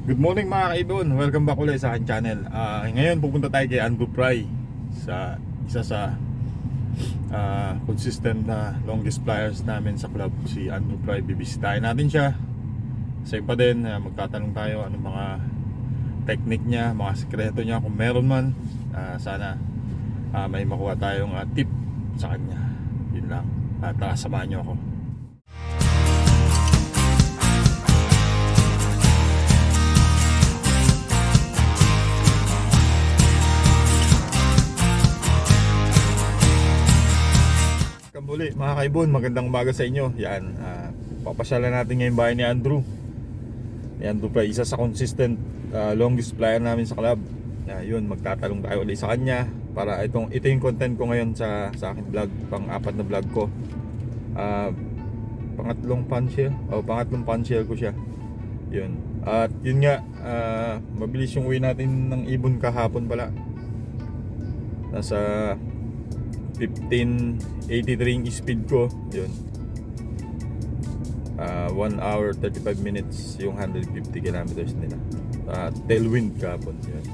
Good morning mga kaibon, welcome back ulit sa aking channel. Ngayon pupunta tayo kay Andrew Fry, sa isa sa consistent na longest flyers namin sa club, si Andrew Fry. Bibisitahin natin siya. Sa iba din, magtatanong tayo anong mga technique niya, mga sekreto niya kung meron man. Sana may makuha tayong tip sa kanya. Yun lang, tara samahan niyo ako. Muli mga kaibon, magandang umaga sa inyo. Yan, papasyalan natin ngayon bahay ni Andrew. Andrew Fry, isa sa consistent longest flyer namin sa club. Yun, magtatanong tayo ulit sa kanya para ito yung content ko ngayon sa aking vlog, pang-apat na vlog ko. Pangatlong fancier ko siya. Yun. At yun nga, mabilis yung uwi natin ng ibon kahapon pala. Nasa 1583 yung speed ko. Yun, 1 hour 35 minutes yung 150 kilometers nila. Tailwind kahapon. Yun.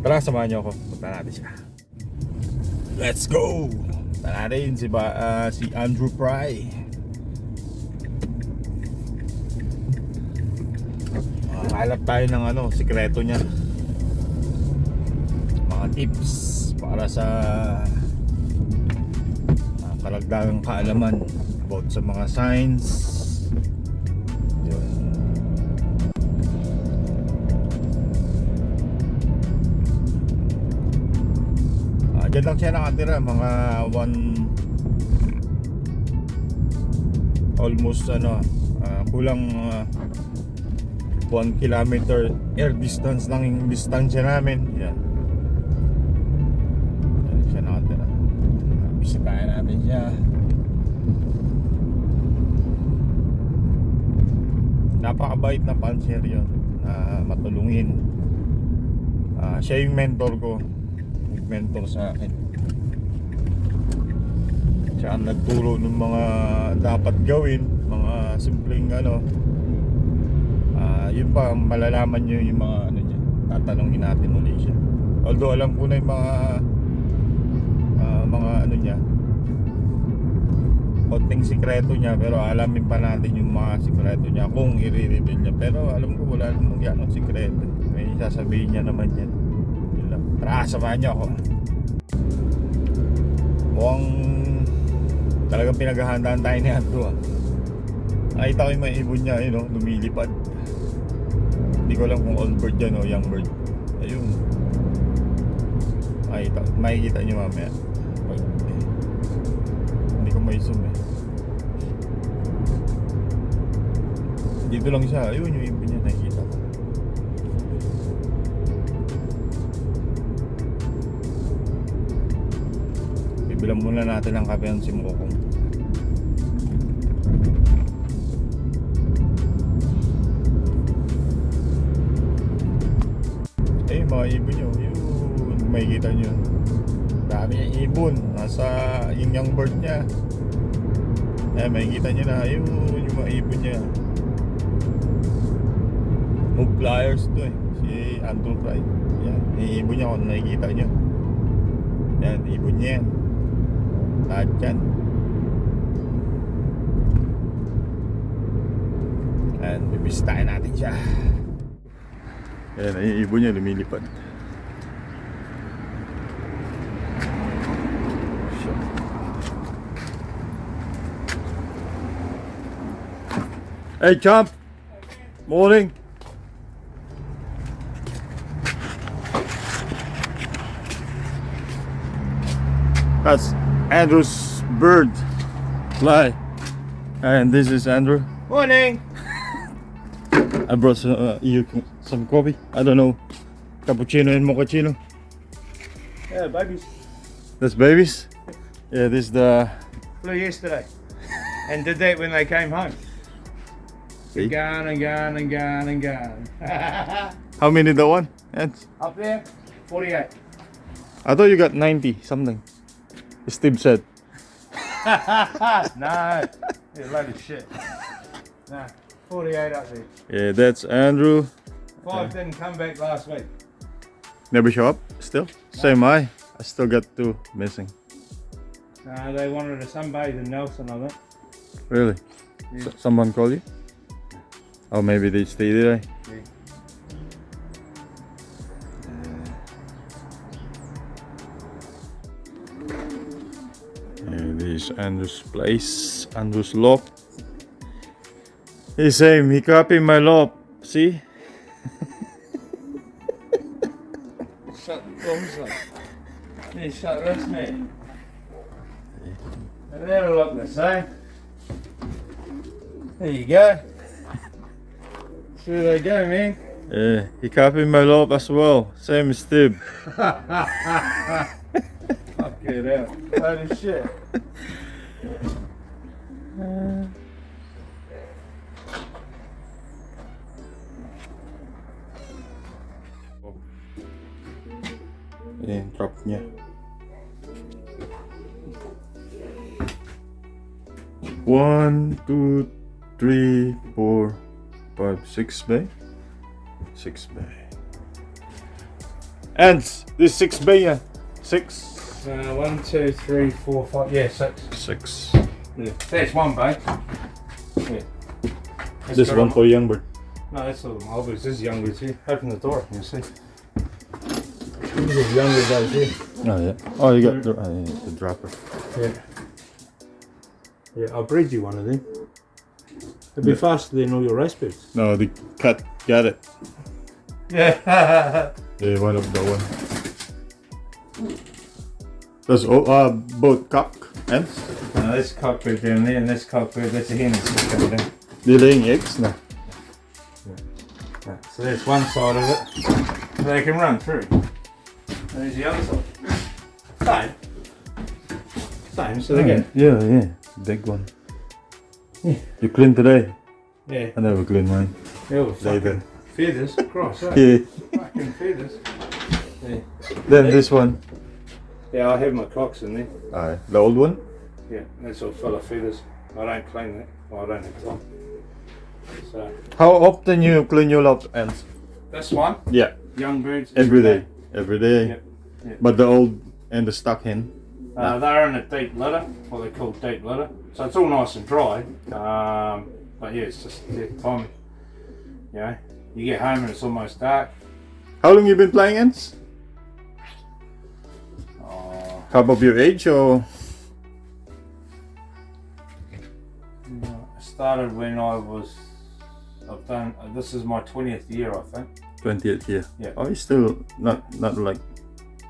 Tara, samahan nyo ako, punta natin siya. Let's go! Punta natin si Andrew Fry. Hanap tayo ng sikreto niya, mga tips para sa karagdagang kaalaman about sa mga signs. Yun. Diyan lang siya nakatira, mga almost kulang 1 kilometer air distance lang yung distansya namin. Yan. Bisitahin natin siya. Napakabait na fancier yun, na matulungin. Siya yung mentor ko, mentor sa akin. Siya ang nagturo ng mga dapat gawin, mga simpleng yun pa, malalaman nyo yung mga niya. Tatanungin natin ulit siya. Although alam ko na yung mga niya, konting sikreto niya, pero alamin pa natin yung mga sikreto niya kung i-reveal niya. Pero alam ko wala namang ganong sikreto, may sasabihin niya naman yan. Tara, samahan niyo ako. Mukhang talagang pinaghahandaan tayo ni Andrew. Nakita ko yung may ibon niya, lumilipad. Hindi ko alam kung old bird yan o young bird. Ayun, makikita niyo mamaya. Hindi ko may zoom Dito lang siya. Ayun yung ibon niya, nakikita ko. Bibilang muna natin ang kape ng simukong. Mga ibon nyo, yun, makikita nyo. Dami niyang ibon, nasa yung young bird niya. Makikita nyo na, yun yung mga ibon niya. Move flyers to si Andrew Fry. Yan, yung ibon niya kung nakikita nyo. Yan, ibon niya yan. Lahat yan. Yan, bibisitahin natin siya. Ayan, yung ibon niya lumilipad. Hey champ! Morning! That's Andrew's bird fly. And this is Andrew. Morning! I brought you some coffee. I don't know, cappuccino and mochaccino. Yeah, babies. That's babies? Yeah, this is the... Flew yesterday. And did that when they came home. See? Gone and gone and gone and gone. How many the one? Yes. Up there, 48. I thought you got 90 something. Steve said. No, you're a load of shit. No. 48 up there. Yeah, that's Andrew. 5 didn't come back last week. Never show up still? Same I still got 2 missing. They wanted to sunbathe in Nelson, I think. Really? Yeah. Someone call you? Oh, maybe they stay there. Yeah. Yeah, this is Andrew's place, Andrew's loft. Hey, same, he copied my loft, see? Shut the doors up. Yeah, shut this, man. That'll look the same. There you go. See where they go, man. Yeah, he copied my loft as well, same as Steve. Fuck it out. Holy shit. Ayan, drop niya. 1, 2, 3, 4, 5, 6 bay. 6 bay. Ants, this 6 bay, yeah. 6. 1, 2, 3, 4, 5. Yeah, 6. 6. Yeah. That's one bay. Yeah. This one for young bird. No, that's all the mulberries. This is young birds here. Open the door, you see. These are young birds over here. Oh yeah. Oh, you got the dropper. Yeah. Yeah, I'll breed you one of them. It'll be faster than all your race birds. No, the cat got it. Yeah. Yeah, one of the one. That's all. Both cock ants. No, this cockbird down there and this cockbird, that's a hen that's just coming down. They're laying eggs now. Yeah. So that's one side of it. So they can run through. And there's the other side. Same, so they go. Yeah. Big one. Yeah. You clean today? Yeah. I never clean mine. Yeah, well, Later. feathers, cross, eh? Yeah. Fucking feathers. Yeah. Then this one. Yeah, I have my cocks in there. Alright, the old one. Yeah, that's all full of feathers. I don't clean that. Well, I don't have time. So, How often you clean your loft ants? this one, Yeah, young birds. every day. Every day. Yep. Yep. But the old and the stock hen. They're in a deep litter, what they call deep litter. So it's all nice and dry. But yeah, it's just time. You know, you get home and it's almost dark. How long you been playing ants? Oh, Half of your age or? I started when I've done, this is my 20th year, I think. 20th year. Yeah. Oh, you still not like.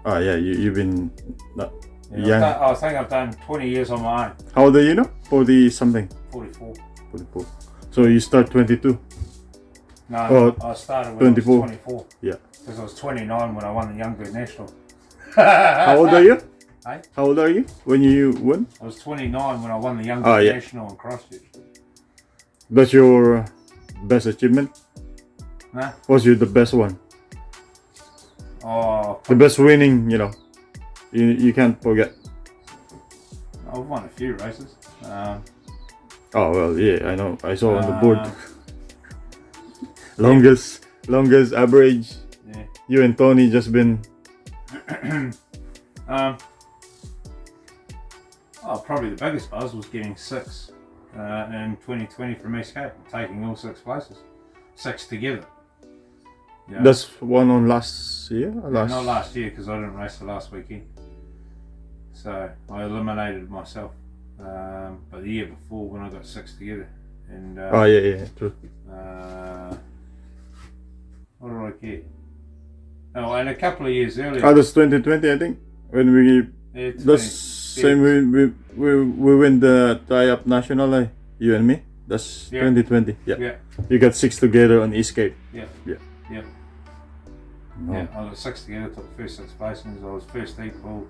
Oh yeah, you've been not young. I think I've done 20 years on my own. How old are you now? 40 something. 44. 44. So you start 22. No, Oh, I started when 24. I was 24. Yeah. Because I was 29 when I won the Young Bird National. How old are you? Hey? How old are you when you won? I was 29 when I won the Young Oh, Bird yeah. National in Christchurch. That's your best achievement? Nah? What's your the best one? Oh, The best winning, you know. You can't forget. I've won a few races. Oh well, yeah, I know. I saw on the Uh, board. longest average. Yeah. You and Tony just been. Probably the biggest buzz was getting 6 in 2020 from Escape, taking all 6 places. 6 together. Yeah. That's one on last year. Or last. Not last year because I didn't race the last weekend. So I eliminated myself. But the year before when I got 6 together. And Oh yeah, true. what did I get? Oh, and a couple of years earlier. Oh, that's 2020, I think. When we Yeah, that's same we win the tie-up national, you and me. That's Yeah. 2020. Yeah. Yeah, You got 6 together on Escape. yeah, Yeah. yeah. Oh. Yeah, I got 6 together, took the first 6 placings. I was first equal,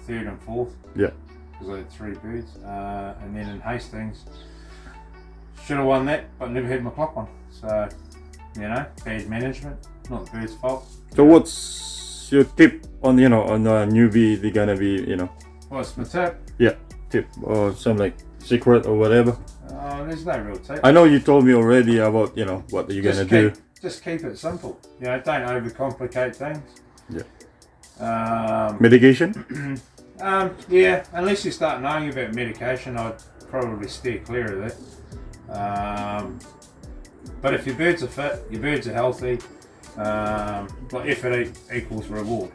3rd and 4th. Yeah. Because I had 3 birds. And then in Hastings, should have won that, but never had my clock on. So, you know, bad management, not the bird's fault. So what's your tip on on a newbie? They're gonna be What's my tip? tip or something like secret or whatever? There's no real tip. I know you told me already about, what are you gonna do. Just keep it simple. Don't overcomplicate things. Yeah. Medication? Yeah, unless you start knowing about medication, I'd probably steer clear of that. But if your birds are fit, your birds are healthy, like effort equals reward.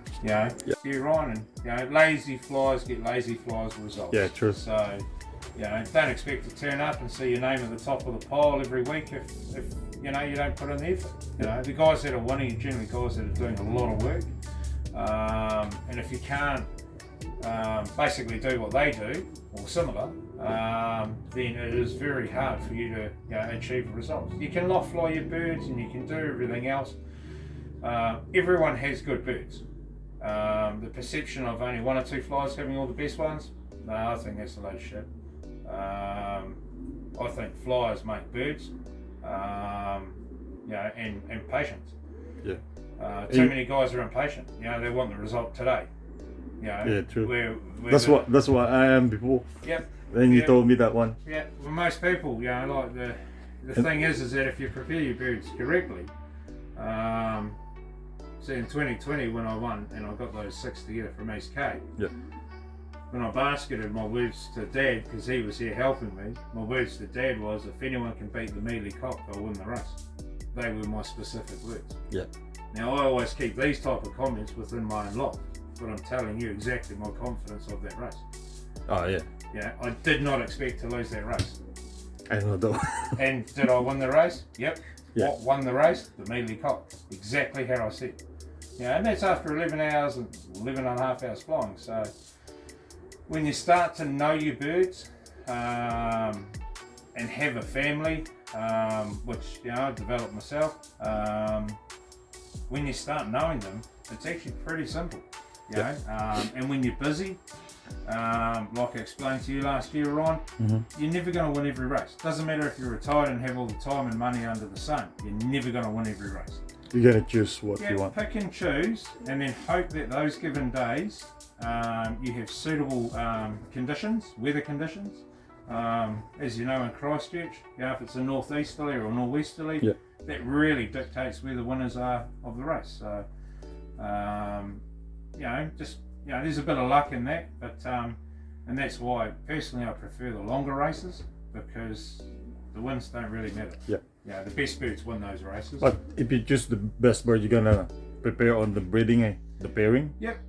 You're on, and lazy flies get lazy flies results. Yeah, true. So, don't expect to turn up and see your name at the top of the pile every week if you don't put in the effort. The guys that are winning are generally guys that are doing a lot of work. And if you can't basically do what they do or similar, then it is very hard for you to achieve results. You can loft fly your birds and you can do everything else. Everyone has good birds. The perception of only one or two flies having all the best ones, no, I think that's a load of shit. I think flyers make birds, and patience. Yeah. Too many guys are impatient. They want the result today. Yeah, true. Where That's what I am before. Yep. Then you told me that one. Yeah. Well, most people, like the thing is that if you prepare your birds correctly, so in 2020 when I won and I got those 6 together from East Cape. Yeah. When I basketed, my words to Dad, because he was here helping me, my words to Dad was, if anyone can beat the mealy cock, they'll win the race. They were my specific words. Yeah. Now I always keep these type of comments within my own loft, but I'm telling you exactly my confidence of that race. Oh yeah. I did not expect to lose that race. I know though. And did I win the race? Yep. Yeah. What won the race? The mealy cock. Exactly how I said. And that's after 11 hours and 11 and a half hours flying. So when you start to know your birds and have a family, which I developed myself, when you start knowing them, it's actually pretty simple. And when you're busy, like I explained to you last year, Ron, you're never going to win every race. Doesn't matter if you're retired and have all the time and money under the sun, you're never going to win every race. You gotta choose what you want. Pick and choose, and then hope that those given days you have suitable conditions, weather conditions. As you know, in Christchurch, if it's a northeasterly or a norwesterly, that really dictates where the winners are of the race. So, there's a bit of luck in that, but and that's why personally I prefer the longer races, because the wins don't really matter. The best birds win those races. But if you choose the best bird, you're gonna prepare on the breeding, the pairing. Yep.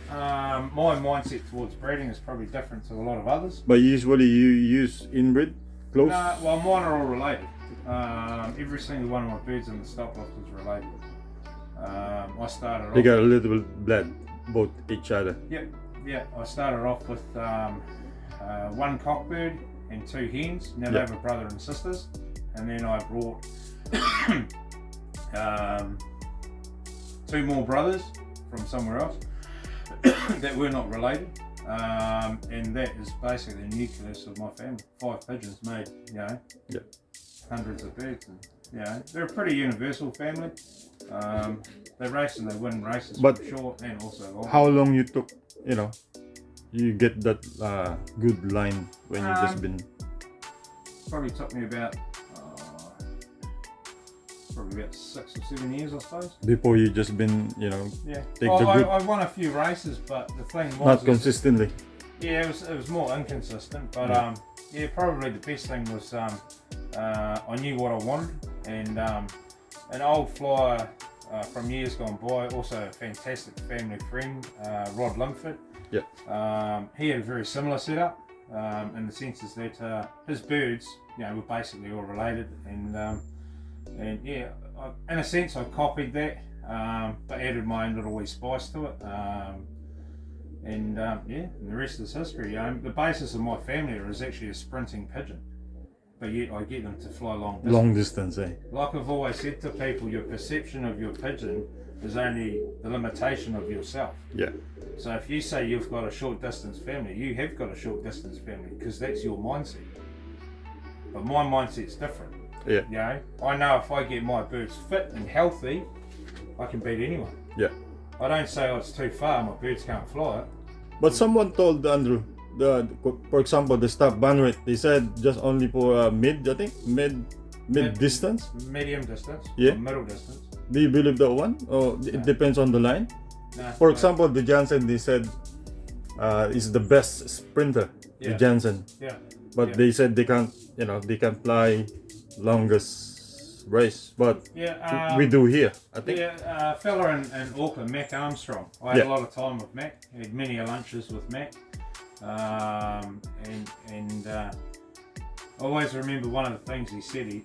My mindset towards breeding is probably different to a lot of others. But usually you use inbred close. Well, mine are all related. Every single one of my birds in the stock loft is related. I started. They got a little blood, both each other. Yep. I started off with one cockbird and 2 hens. Now they were brother and sisters. And then I brought 2 more brothers from somewhere else that were not related, and that is basically the nucleus of my family. 5 pigeons made, hundreds of birds, and they're a pretty universal family. They race and they win races, but short and also long. How long you took, you get that good line when you just been? Probably took me about 6 or 7 years, I suppose. Before you just been, take the good. I won a few races, but the thing was not consistently. It was more inconsistent, but probably the best thing was I knew what I wanted, and an old flyer from years gone by, also a fantastic family friend, Rod Limford. He had a very similar setup, in the sense is that his birds, were basically all related, and in a sense I copied that, but added my own little wee spice to it, and the rest is history. The basis of my family is actually a sprinting pigeon, but yet I get them to fly long distance. Like I've always said to people, your perception of your pigeon is only the limitation of yourself. So if you say you've got a short distance family, you have got a short distance family, because that's your mindset. But my mindset's different. I know if I get my birds fit and healthy, I can beat anyone. I don't say it's too far, my birds can't fly it. But someone told Andrew, for example, the stop band rate, they said just only for mid distance. Medium distance. Yeah. Or middle distance. Do you believe that one? Or it depends on the line? No, For example, the Jansen, they said is the best sprinter, the Yeah. Jansen. Yeah. But Yeah. they said they can't fly longest race. But Yeah. we do here, I think. Yeah, fella in Auckland, Mac Armstrong. I had a lot of time with Mac. Had many lunches with Mac. And I always remember one of the things he said.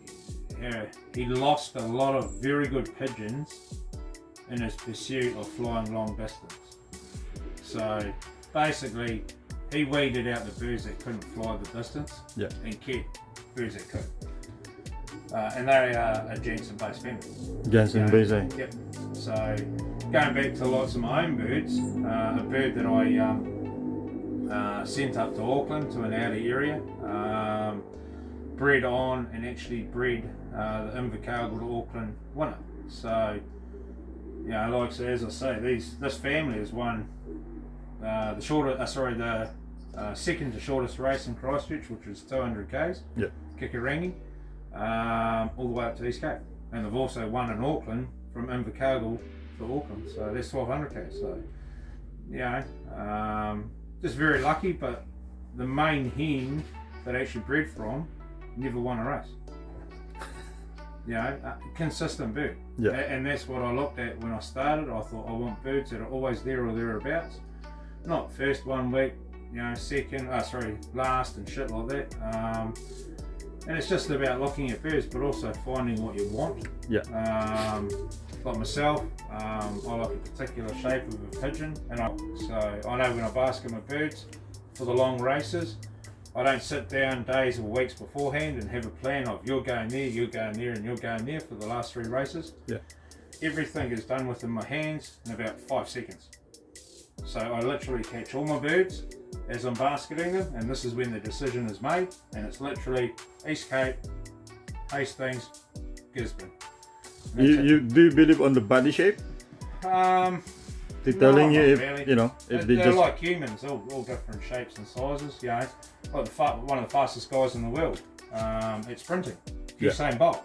He lost a lot of very good pigeons in his pursuit of flying long distance. So basically, he weeded out the birds that couldn't fly the distance and kept birds that could. And they are a Jansen-based family. Jansen base, eh? Yep. So going back to lots of my own birds, a bird that I sent up to Auckland to an outer area, bred on and actually bred the Invercargill to Auckland winner. So, as I say, this family has won the second to shortest race in Christchurch, which was 200 k's. Yeah. Kikarangi, all the way up to East Cape, and they've also won in Auckland from Invercargill to Auckland. So that's 1200 k's. So, just very lucky. But the main hen that I actually bred from never won a race. Consistent bird. Yeah. And that's what I looked at when I started. I thought I want birds that are always there or thereabouts. Not first 1 week, second, last and shit like that. And it's just about looking at birds, but also finding what you want. Yeah. Like myself, I like a particular shape of a pigeon, and so I know when I basket my birds for the long races, I don't sit down days or weeks beforehand and have a plan of you're going there, you're going there, and you're going there for the last 3 races. Yeah. Everything is done within my hands in about 5 seconds. So I literally catch all my birds as I'm basketing them, and this is when the decision is made, and it's literally East Cape, Hastings, Gisborne. You do you believe on the body shape? They're telling you if really. if they They're just like humans, all different shapes and sizes. Like one of the fastest guys in the world at sprinting, Usain Bolt.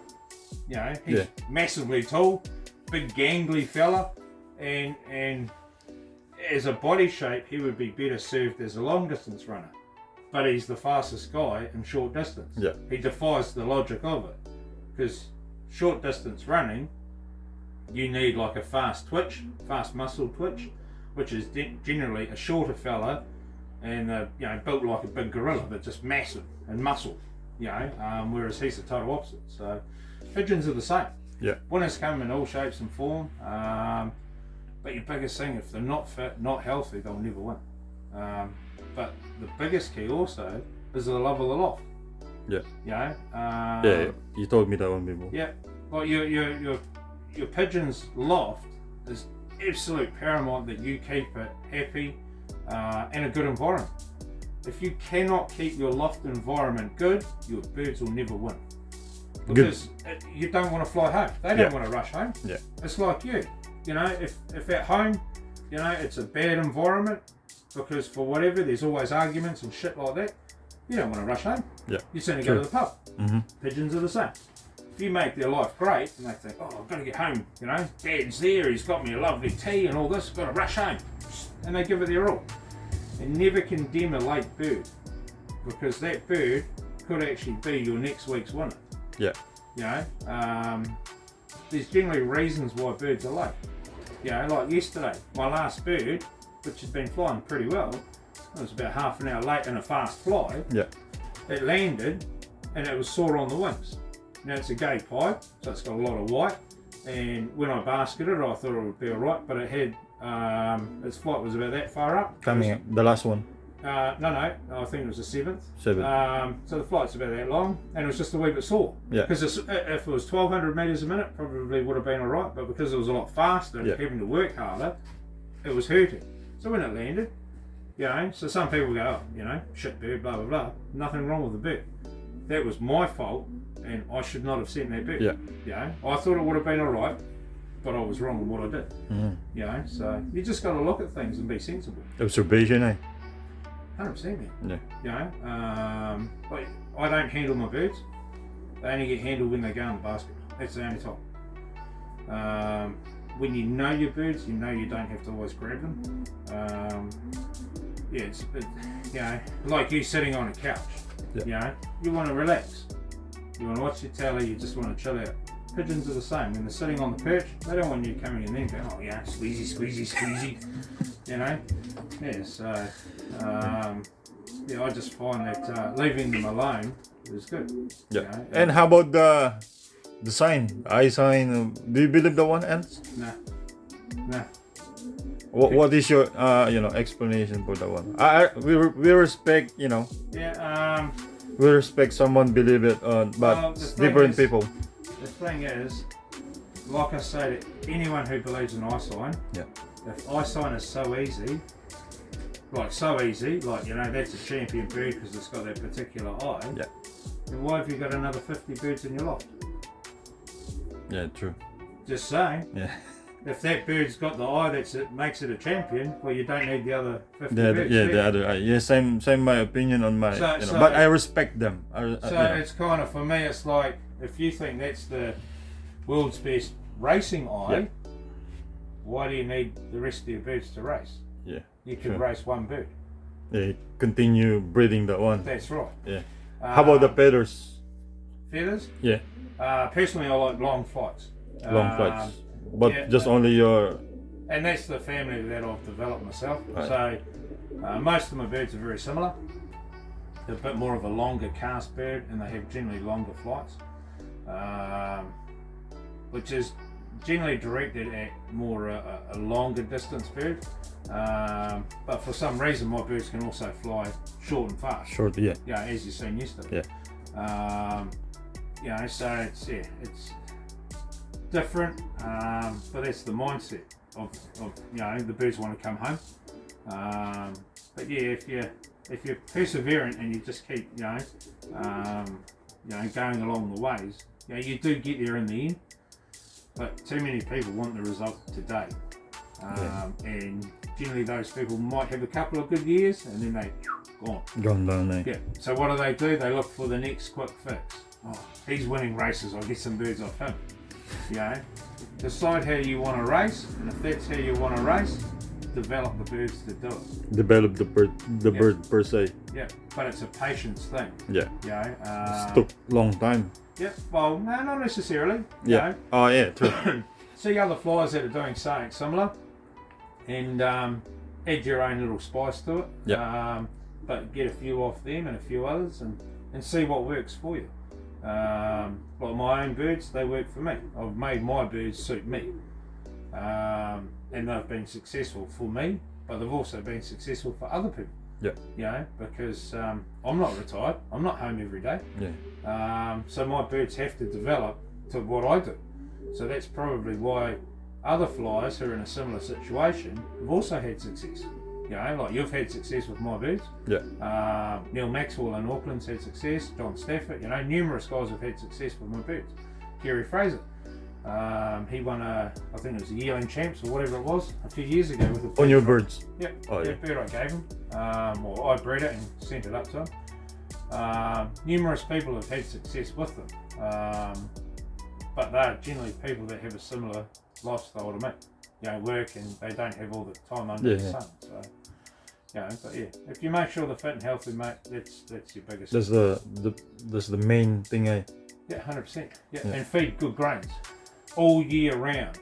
He's massively tall, big gangly fella, and as a body shape, he would be better served as a long distance runner. But he's the fastest guy in short distance. Yeah. He defies the logic of it, because short distance running, you need like a fast muscle twitch, which is generally a shorter fella and built like a big gorilla, but just massive and muscle. Whereas he's the total opposite. So pigeons are the same. Yeah. Winners come in all shapes and form. But your biggest thing, if they're not fit, not healthy, they'll never win. But the biggest key also is the love of the loft. yeah. You told me that one before. Yeah. Well, your pigeon's loft is absolute paramount that you keep it happy and a good environment. If you cannot keep your loft environment good, your birds will never win. Because you don't want to fly home. They don't want to rush home. Yeah. It's like you. If at home, it's a bad environment because for whatever, there's always arguments and shit like that, you don't want to rush home. Yeah. You sooner go to the pub. Mm-hmm. Pigeons are the same. If you make their life great and they think, I've got to get home, Dad's there, he's got me a lovely tea and all this, got to rush home. And they give it their all. And never condemn a late bird, because that bird could actually be your next week's winner. Yeah. There's generally reasons why birds are late. Like yesterday, my last bird, which had been flying pretty well, it was about half an hour late in a fast fly. Yeah. It landed and it was sore on the wings. Now it's a gay pipe, so it's got a lot of white. And when I basketed it, I thought it would be alright, but it had, its flight was about that far up. Coming up, the last one. No, I think it was the 7th. 7. So the flight's about that long, and it was just a wee bit sore. Yeah. Because if it was 1200 metres a minute, probably would have been alright, but because it was a lot faster and having to work harder, it was hurting. So when it landed, so some people go, shit bird, blah blah blah. Nothing wrong with the bird. That was my fault, and I should not have sent that bird. I thought it would have been alright, but I was wrong in what I did. Mm-hmm. So you just got to look at things and be sensible. Observation, eh? 100%, man. Yeah. You know, but I don't handle my birds. They only get handled when they go in the basket. That's the only time. When you know your birds, you know you don't have to always grab them. Yeah, you know, like you sitting on a couch. Yeah. You know, you want to relax. You want to watch your telly. You just want to chill out. Pigeons are the same. When they're sitting on the perch, they don't want you coming in there and going, oh yeah, squeezy, squeezy, squeezy. You know. Yeah. So yeah, I just find that leaving them alone is good. Yeah. You know? And how about the sign? Eye sign. Do you believe the one ends? No. No. What is your explanation for that one? We respect, you know. Yeah. We respect someone believe it, but Well, the thing different is- people. The thing is, like I say to anyone who believes in eye sign, Yeah. if eye sign is so easy, like you know that's a champion bird because it's got that particular eye. Yeah. Then why have you got another 50 birds in your loft? Yeah, true. Just saying. Yeah. If that bird's got the eye that makes it a champion, well, you don't need the other 50 The other, birds. yeah, do the you? other eye. Yeah, same my opinion on my. So- But I respect them. So it's kind of, for me, it's like if you think that's the world's best racing eye, Yeah. why do you need the rest of your birds to race? Yeah. You could Sure. race one bird. Yeah, continue breeding that one. That's right. Yeah. How about the feathers? feathers? Yeah, Personally, I like long flights. long flights. But yeah, just only your. And that's the family that I've developed myself. Right. So most of my birds are very similar. They're a bit more of a longer cast bird, and they have generally longer flights, which is generally directed at more a longer distance bird. But for some reason, my birds can also fly short and fast. Short, yeah. Yeah, as you've seen yesterday. Yeah. You know, so it's different, but that's the mindset of you know the birds want to come home. But yeah, if you're perseverant and you just keep going along the ways, you know, you do get there in the end. But too many people want the result today, and generally those people might have a couple of good years and then they gone. Gone down there. Yeah. So what do? They look for the next quick fix. Oh, he's winning races. I'll get some birds off him. You know, decide how you want to race, and if that's how you want to race, develop the birds to do it. Develop the bird per se. Yeah, but it's a patience thing. Yeah. You know. It took long time. Yeah. Well, no, not necessarily. You Yeah. know. Oh yeah, true. See other flies that are doing something similar, and add your own little spice to it. Yeah. But get a few off them and a few others, and see what works for you. Like my own birds, they work for me. I've made my birds suit me, and they've been successful for me, but they've also been successful for other people. Yeah. You know, because I'm not retired. I'm not home every day. Yeah. So my birds have to develop to what I do. So that's probably why other flies who are in a similar situation have also had success. You know, like you've had success with my birds. Yeah. Neil Maxwell in Auckland's had success. John Stafford. You know, numerous guys have had success with my birds. Gary Fraser. He won I think it was the Yearling Champs or whatever it was a few years ago with a On your birds. Yeah, Oh, yeah. bird I gave him, or I bred it and sent it up to him. Numerous people have had success with them, but they're generally people that have a similar lifestyle to me. You know, work and they don't have all the time under the Yeah. sun. So, you know, but yeah, if you make sure they're fit and healthy, mate, that's your biggest. That's the main thing. Yeah, 100%. Yeah, Yeah. and feed good grains all year round.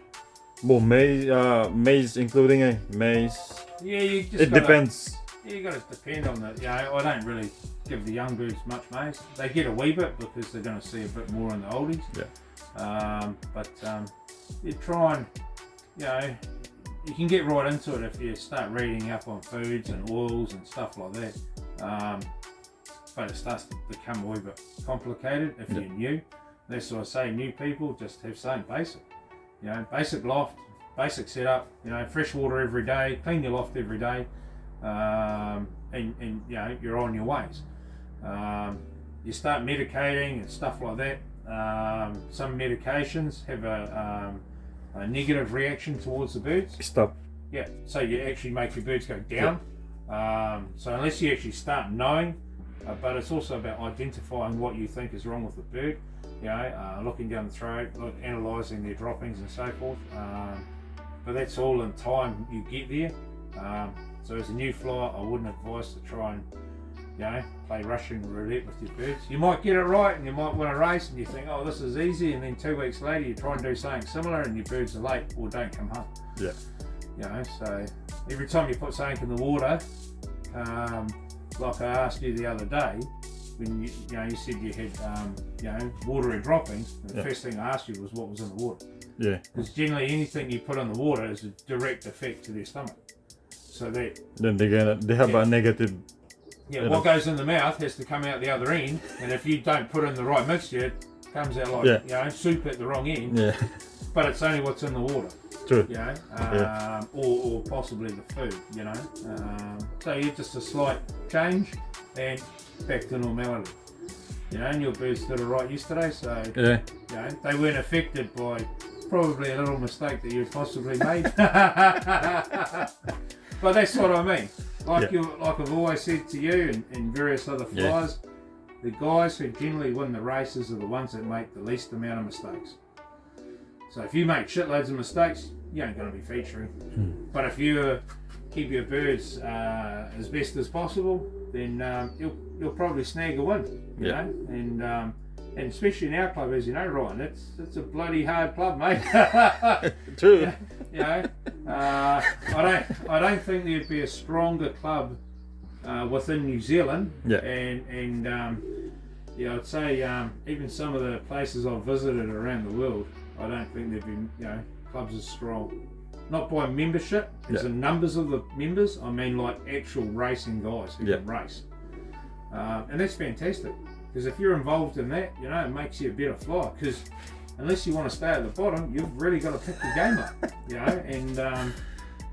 Well, maize including maize. Yeah, you just It gotta, depends. Yeah, you got to depend on the. You know, I don't really give the young birds much maize. They get a wee bit because they're going to see a bit more in the oldies. Yeah. But you try and, you know, you can get right into it if you start reading up on foods and oils and stuff like that. But it starts to become a wee bit complicated if Yeah. you're new. That's why I say new people just have something basic. You know, basic loft, basic setup, you know, fresh water every day, clean your loft every day, and you know, you're on your ways. You start medicating and stuff like that. Some medications have a negative reaction towards the birds. Stop. Yeah, so you actually make your birds go down So unless you actually start knowing, but it's also about identifying what you think is wrong with the bird, looking down the throat, analysing their droppings and so forth. But that's all in time you get there. So as a new flyer, I wouldn't advise to try and play Russian roulette with your birds. You might get it right and you might win a race and you think, oh, this is easy, and then 2 weeks later you try and do something similar and your birds are late or don't come home. Yeah. So every time you put something in the water, like I asked you the other day, when you said you had watery droppings, the first thing I asked you was what was in the water. Yeah. Because generally anything you put in the water is a direct effect to their stomach. So that Then they have a negative. what goes in the mouth has to come out the other end, and if you don't put in the right mixture, it comes out like soup at the wrong end. Yeah. But it's only what's in the water. True. Or possibly the food. So you're just a slight change and back to normality. And your birds did it right yesterday, so they weren't affected by probably a little mistake that you possibly made. But that's what I mean. Like I've always said to you and various other flyers, the guys who generally win the races are the ones that make the least amount of mistakes. So if you make shitloads of mistakes, you ain't going to be featuring. But if you keep your birds as best as possible, then you'll probably snag a win. You know, and especially in our club, as you know, Ryan, it's a bloody hard club, mate. True. I don't think there'd be a stronger club within New Zealand. And I'd say even some of the places I've visited around the world, I don't think there'd be clubs as strong. Not by membership, as the numbers of the members. I mean like actual racing guys who can race, and that's fantastic. Because if you're involved in that, it makes you a better flyer. Because unless you want to stay at the bottom, you've really got to pick your game up,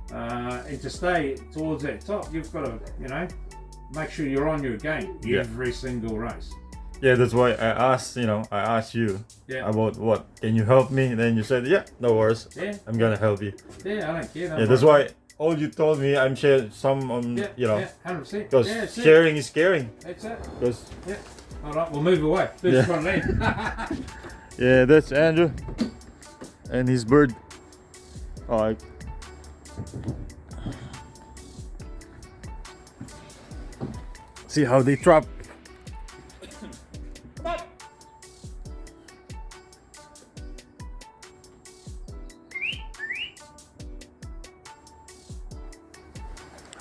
and to stay towards that top, you've got to, make sure you're on your game every single race. Yeah, that's why I asked you about what. Can you help me? And then you said, no worries. I'm gonna help you. I don't care. That's why all you told me, I'm sharing some on, 100%. Because sharing is caring. That's it. Because all right, we'll move away. First one land. that's Andrew and his bird. Alright. See how they trap.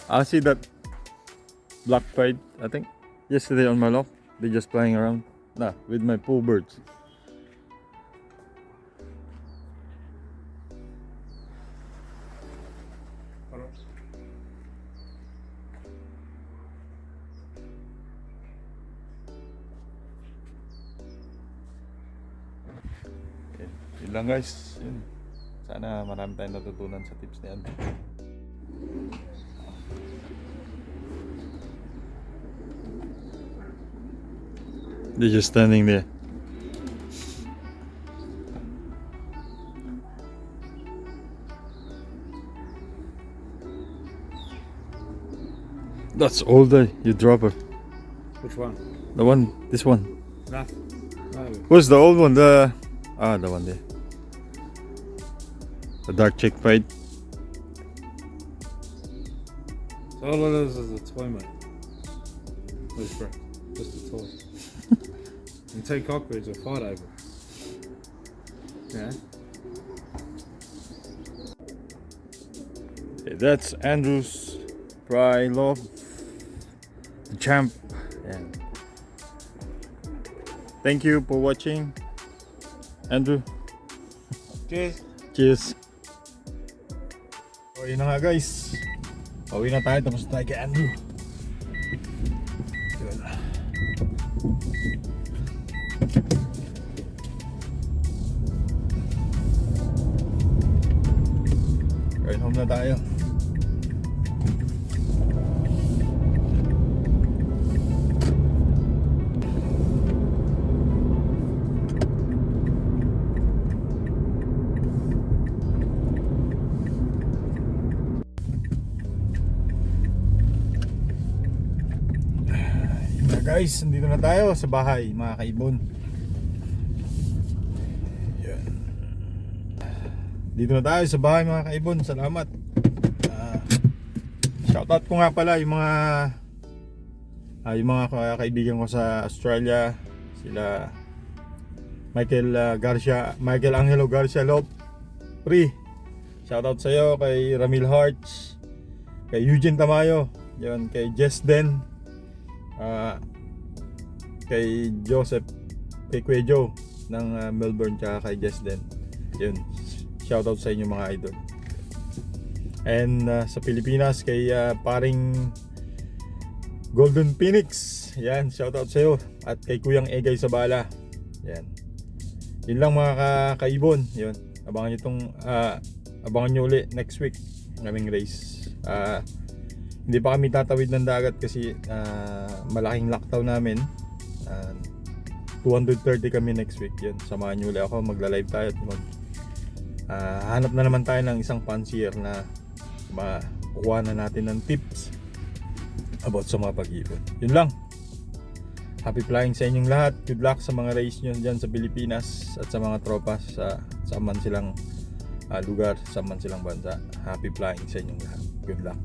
I see that black pied, I think, yesterday on my loft. They're just playing around with my pool birds. Yun lang guys. Yun. Sana marami tayong natutunan sa tips ni Andrew. They're just standing there. That's all day, you drop her. Which one? This one. No. What's the old one? The one there. The dark chick pied. So all it is a toy, mate. Just a toy. And two cockbirds will fight over. That's Andrew's Fry Loft, the champ. Thank you for watching, Andrew. Cheers. So yun na nga guys. Pauwi na tayo, tapos tayo kay Andrew. Going home na tayo. Guys, nandito na tayo sa bahay mga kaibon. Yan. Dito na tayo sa bahay mga kaibon. Salamat. Shoutout ko nga pala yung mga kaibigan ko sa Australia. Sila Michael Angelo Garcia Loft. Free. Shoutout sa iyo kay Ramil Hearts, kay Eugene Tamayo, yun, kay Jess Den, kay Joseph, kay Kuya Joe ng Melbourne, tsaka kay Jess Den. Yun. Shoutout sa inyo mga idol. And sa Pilipinas kay paring Golden Phoenix. Yan, shoutout sa iyo. At kay Kuyang Egay sa Bala. Yan. Yun lang mga kaibon. Yun. Abangan nyo uli next week ng aming race. Hindi pa kami tatawid ng dagat kasi malaking lockdown namin. 230 kami next week. Yun. Samahan nyo uli ako. Magla-live tayo at hanap na naman tayo ng isang fancier na makuha na natin ng tips about sa mga pag-ibon. Yun lang. Happy flying sa inyong lahat. Good luck sa mga race nyo dyan sa Pilipinas at sa mga tropa sa man silang lugar, sa man silang bansa. Happy flying sa inyong lahat. Good luck.